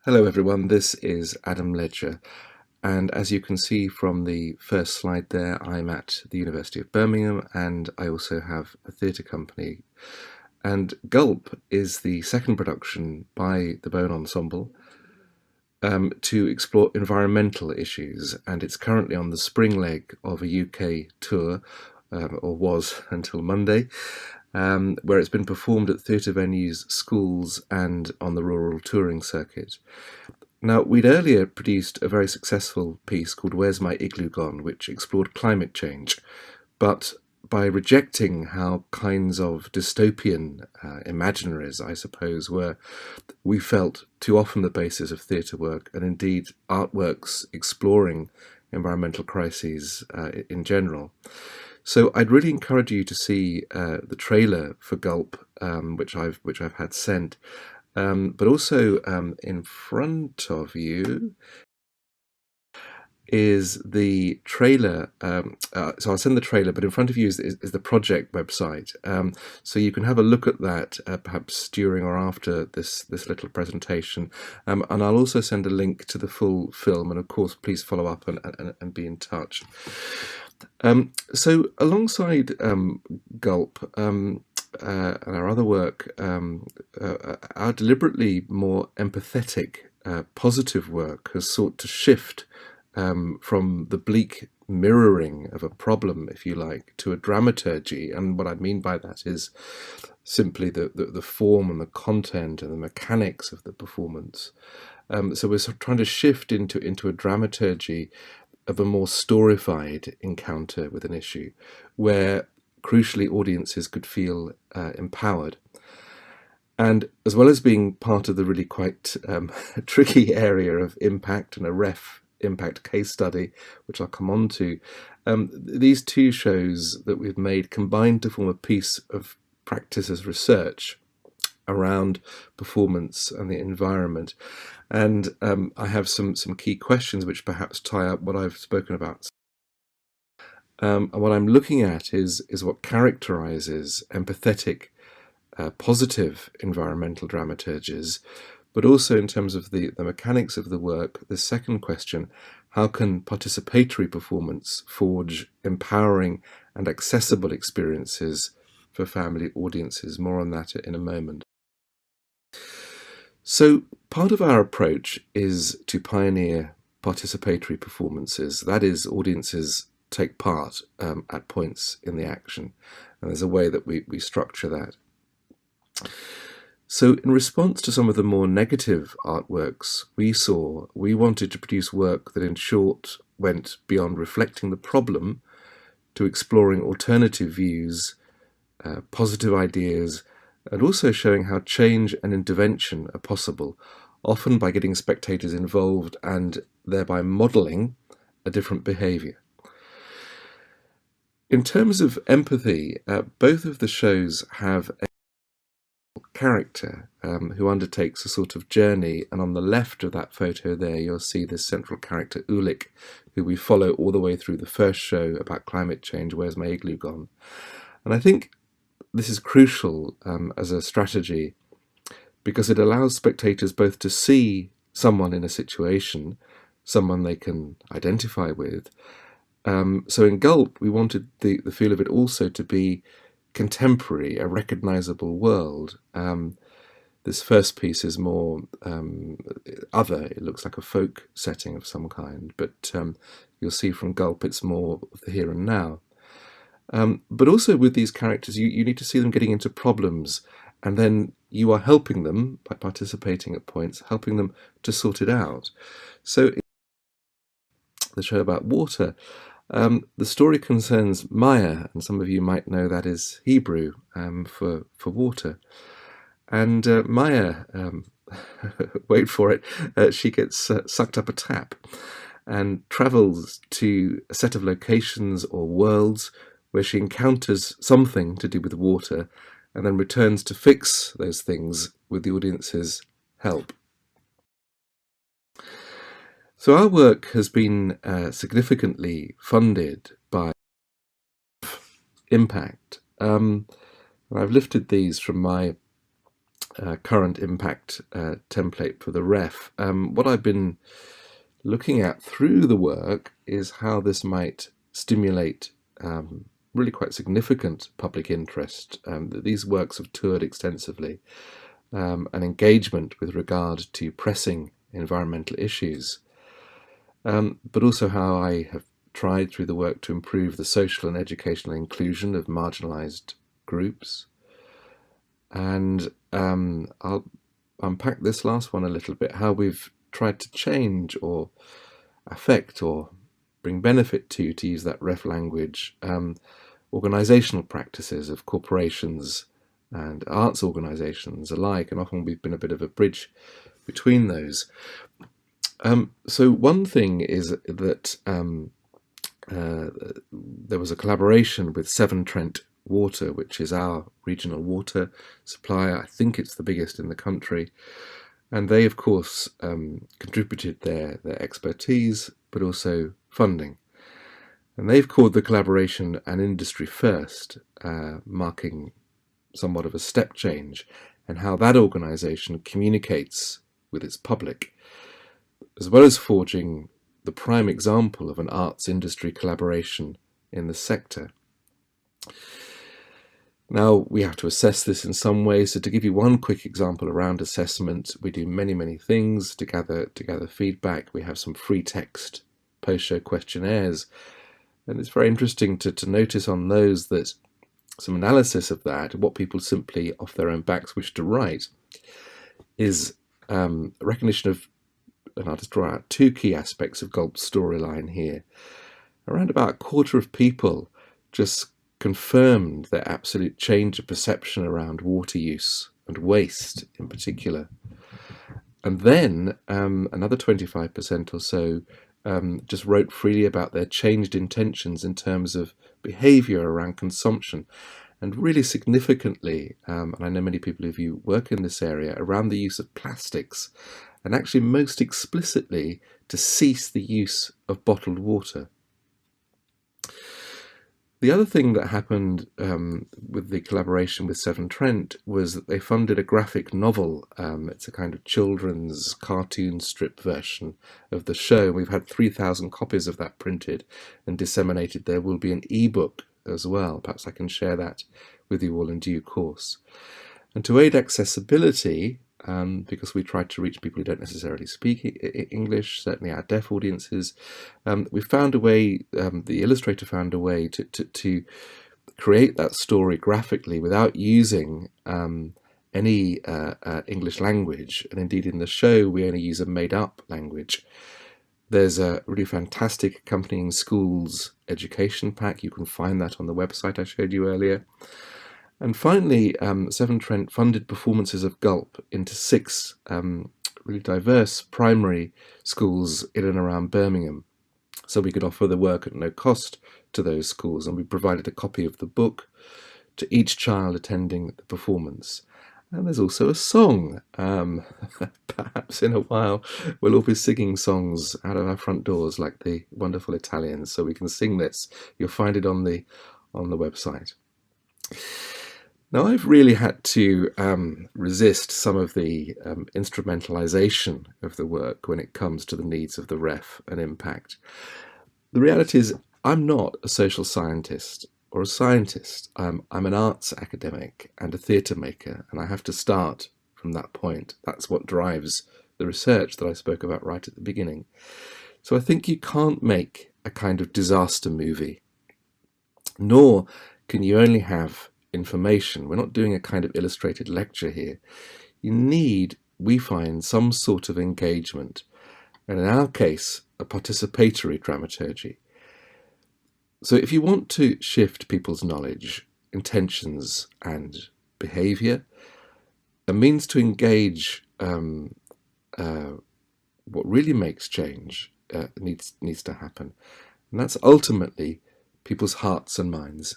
Hello everyone, this is Adam Ledger, and as you can see from the first slide there, I'm at the University of Birmingham and I also have a theatre company. And Gulp is the second production by the Bone Ensemble to explore environmental issues, and it's currently on the spring leg of a UK tour, or was until Monday, where it's been performed at theatre venues, schools and on the rural touring circuit. Now, we'd earlier produced a very successful piece called Where's My Igloo Gone, which explored climate change, but by rejecting how kinds of dystopian imaginaries, I suppose, were, we felt, too often the basis of theatre work, and indeed artworks exploring environmental crises in general. So I'd really encourage you to see the trailer for Gulp, which I've had sent, but also in front of you is the trailer. So I'll send the trailer, but in front of you is the project website. So you can have a look at that perhaps during or after this little presentation. And I'll also send a link to the full film. And of course, please follow up and be in touch. So alongside Gulp and our other work, our deliberately more empathetic, positive work has sought to shift from the bleak mirroring of a problem, if you like, to a dramaturgy. And what I mean by that is simply the form and the content and the mechanics of the performance. So we're sort of trying to shift into a dramaturgy of a more storified encounter with an issue, where crucially audiences could feel empowered. And as well as being part of the really quite tricky area of impact and a ref impact case study, which I'll come on to, these two shows that we've made combine to form a piece of practice as research around performance and the environment. And I have some key questions which perhaps tie up what I've spoken about. And what I'm looking at is what characterizes empathetic, positive environmental dramaturgies, but also in terms of the mechanics of the work. The second question, how can participatory performance forge empowering and accessible experiences for family audiences? More on that in a moment. So part of our approach is to pioneer participatory performances. That is, audiences take part at points in the action. And there's a way that we structure that. So in response to some of the more negative artworks we wanted to produce work that in short went beyond reflecting the problem to exploring alternative views, positive ideas, and also showing how change and intervention are possible, often by getting spectators involved and thereby modelling a different behaviour. In terms of empathy, both of the shows have a character who undertakes a sort of journey, and on the left of that photo there you'll see this central character Ulik, who we follow all the way through the first show about climate change, Where's My Igloo Gone? And I think this is crucial as a strategy because it allows spectators both to see someone in a situation, someone they can identify with. So in Gulp, we wanted the feel of it also to be contemporary, a recognizable world. This first piece is more other. It looks like a folk setting of some kind, but you'll see from Gulp it's more of the here and now. But also with these characters, you need to see them getting into problems, and then you are helping them by participating at points, helping them to sort it out. So the show about water, the story concerns Maya, and some of you might know that is Hebrew for water. And Maya, wait for it, she gets sucked up a tap and travels to a set of locations or worlds where she encounters something to do with water and then returns to fix those things with the audience's help. So our work has been significantly funded by Impact. I've lifted these from my current impact template for the ref. What I've been looking at through the work is how this might stimulate really quite significant public interest. These works have toured extensively, and engagement with regard to pressing environmental issues, but also how I have tried through the work to improve the social and educational inclusion of marginalised groups. And I'll unpack this last one a little bit, how we've tried to change or affect or bring benefit to use that ref language, organisational practices of corporations and arts organisations alike, and often we've been a bit of a bridge between those. So one thing is that there was a collaboration with Severn Trent Water, which is our regional water supplier. I think it's the biggest in the country. And they, of course, contributed their expertise, but also funding. And they've called the collaboration an industry first, marking somewhat of a step change in how that organisation communicates with its public, as well as forging the prime example of an arts industry collaboration in the sector. Now, we have to assess this in some way. So to give you one quick example around assessment, we do many things to gather feedback. We have some free text post-show questionnaires. And it's very interesting to notice on those that some analysis of that, what people simply off their own backs wish to write, is a recognition of, and I'll just draw out two key aspects of Gulp's storyline here. Around about a quarter of people just confirmed their absolute change of perception around water use and waste in particular. And then another 25% or so just wrote freely about their changed intentions in terms of behaviour around consumption, and really significantly, and I know many people of you work in this area, around the use of plastics, and actually most explicitly to cease the use of bottled water. The other thing that happened with the collaboration with Severn Trent was that they funded a graphic novel. It's a kind of children's cartoon strip version of the show. We've had 3,000 copies of that printed and disseminated. There will be an ebook as well. Perhaps I can share that with you all in due course. And to aid accessibility, because we tried to reach people who don't necessarily speak English, certainly our deaf audiences, we found a way, the illustrator found a way to create that story graphically without using any English language. And indeed in the show we only use a made-up language. There's a really fantastic accompanying schools education pack. You can find that on the website I showed you earlier. And finally, Severn Trent funded performances of Gulp into 6 really diverse primary schools in and around Birmingham, so we could offer the work at no cost to those schools, and we provided a copy of the book to each child attending the performance. And there's also a song. Perhaps in a while we'll all be singing songs out of our front doors like the wonderful Italians, so we can sing this. You'll find it on the website. Now, I've really had to resist some of the instrumentalization of the work when it comes to the needs of the ref and impact. The reality is, I'm not a social scientist or a scientist. I'm an arts academic and a theatre maker, and I have to start from that point. That's what drives the research that I spoke about right at the beginning. So I think you can't make a kind of disaster movie, nor can you only have information. We're not doing a kind of illustrated lecture here. You need, we find, some sort of engagement, and in our case, a participatory dramaturgy. So if you want to shift people's knowledge, intentions and behaviour, a means to engage what really makes change needs to happen. And that's ultimately people's hearts and minds